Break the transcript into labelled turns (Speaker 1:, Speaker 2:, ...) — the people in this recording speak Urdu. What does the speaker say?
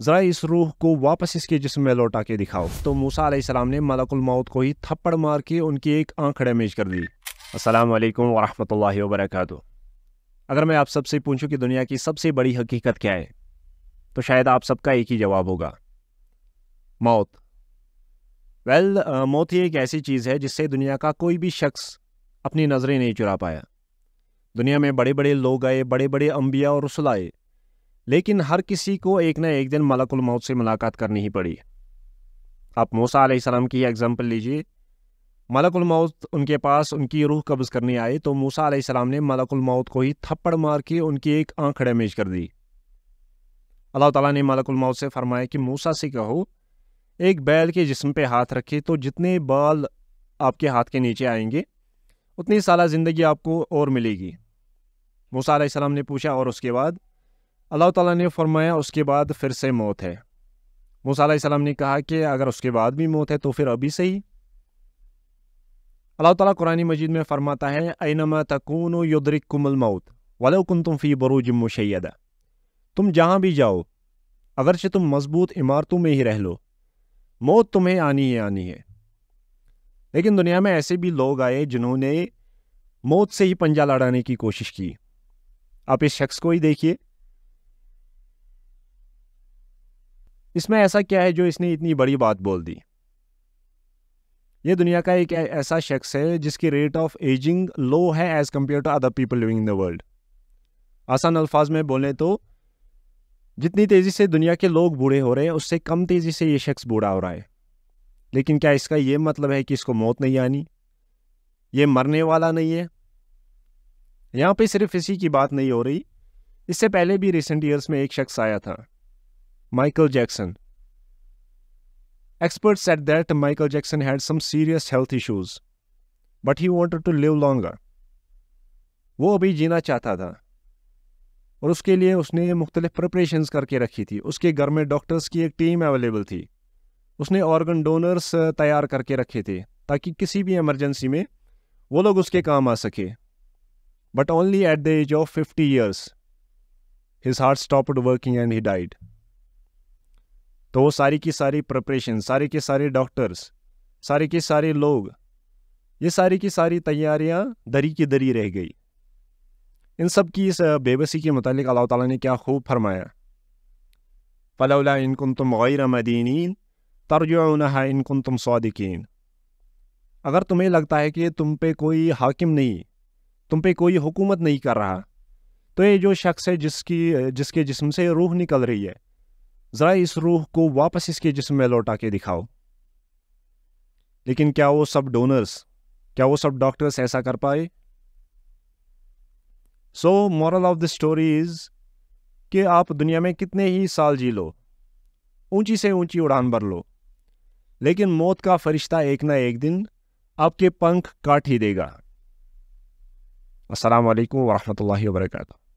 Speaker 1: ذرا اس روح کو واپس اس کے جسم میں لوٹا کے دکھاؤ۔ تو موسیٰ علیہ السلام نے ملک الموت کو ہی تھپڑ مار کے ان کی ایک آنکھ ڈیمیج کر دی۔ السلام علیکم ورحمۃ اللہ وبرکاتہ۔ اگر میں آپ سب سے پوچھوں کہ دنیا کی سب سے بڑی حقیقت کیا ہے تو شاید آپ سب کا ایک ہی جواب ہوگا، موت۔ موت ہی ایک ایسی چیز ہے جس سے دنیا کا کوئی بھی شخص اپنی نظریں نہیں چرا پایا۔ دنیا میں بڑے بڑے لوگ آئے، بڑے بڑے انبیاء اور رسول آئے، لیکن ہر کسی کو ایک نہ ایک دن ملک الموت سے ملاقات کرنی ہی پڑی۔ آپ موسیٰ علیہ السلام کی ایگزامپل لیجئے۔ ملک الموت ان کے پاس ان کی روح قبض کرنے آئے تو موسیٰ علیہ السلام نے ملک الموت کو ہی تھپڑ مار کے ان کی ایک آنکھ ڈیمیج کر دی۔ اللہ تعالیٰ نے ملک الموت سے فرمایا کہ موسیٰ سے کہو ایک بیل کے جسم پہ ہاتھ رکھے تو جتنے بال آپ کے ہاتھ کے نیچے آئیں گے اتنی سالہ زندگی آپ کو اور ملے گی۔ موسیٰ علیہ السلام نے پوچھا اور اس کے بعد؟ اللہ تعالیٰ نے فرمایا اس کے بعد پھر سے موت ہے۔ موسیٰ علیہ السلام نے کہا کہ اگر اس کے بعد بھی موت ہے تو پھر ابھی سے ہی؟ اللہ تعالیٰ قرآن مجید میں فرماتا ہے اینما تکونوا یدرککم الموت ولو کنتم فی بروج مشیدہ۔ تم جہاں بھی جاؤ، اگرچہ تم مضبوط عمارتوں میں ہی رہ لو، موت تمہیں آنی ہی آنی ہے۔ لیکن دنیا میں ایسے بھی لوگ آئے جنہوں نے موت سے ہی پنجہ لڑانے کی کوشش کی۔ آپ اس شخص کو ہی دیکھیے، اس میں ایسا کیا ہے جو اس نے اتنی بڑی بات بول دی؟ یہ دنیا کا ایک ایسا شخص ہے جس کی ریٹ آف ایجنگ لو ہے as compare to other people living in the world. آسان الفاظ میں بولیں تو جتنی تیزی سے دنیا کے لوگ بوڑھے ہو رہے ہیں اس سے کم تیزی سے یہ شخص بوڑھا ہو رہا ہے۔ لیکن کیا اس کا یہ مطلب ہے کہ اس کو موت نہیں آنی؟ یہ مرنے والا نہیں ہے؟ یہاں پہ صرف اسی کی بات نہیں ہو رہی، اس سے پہلے بھی ریسنٹ ایئرس میں ایک شخص آیا تھا، Michael Jackson. Experts said that Michael Jackson had some serious health issues, but he wanted to live longer. وہ ابھی جینا چاہتا تھا اور اس کے لیے اس نے مختلف پریپریشنز کر کے رکھی تھی۔ اس کے گھر میں ڈاکٹرز کی ایک ٹیم اویلیبل تھی، اس نے آرگن ڈونرز تیار کر کے رکھے تھے تاکہ کسی بھی ایمرجنسی میں وہ لوگ اس کے کام آ سکے۔ But only at the age of 50 years, his heart stopped working and he died. تو وہ ساری کی ساری پریپریشن، سارے کے سارے ڈاکٹرز، سارے کے سارے لوگ، یہ ساری کی ساری تیاریاں دری کی دری رہ گئی۔ ان سب کی اس بے بسی کے متعلق اللہ تعالیٰ نے کیا خوب فرمایا، فلولا ان کنتم غیر مدینین ترجعونہا ان کنتم صادقین۔ اگر تمہیں لگتا ہے کہ تم پہ کوئی حاکم نہیں، تم پہ کوئی حکومت نہیں کر رہا، تو یہ جو شخص ہے جس کے جسم سے روح نکل رہی ہے، ذرا اس روح کو واپس اس کے جسم میں لوٹا کے دکھاؤ۔ لیکن کیا وہ سب ڈونرز، کیا وہ سب ڈاکٹرز ایسا کر پائے؟ So moral of the story is کہ آپ دنیا میں کتنے ہی سال جی لو، اونچی سے اونچی اڑان بھر لو، لیکن موت کا فرشتہ ایک نہ ایک دن آپ کے پنکھ کاٹ ہی دے گا۔ السلام علیکم ورحمۃ اللہ وبرکاتہ۔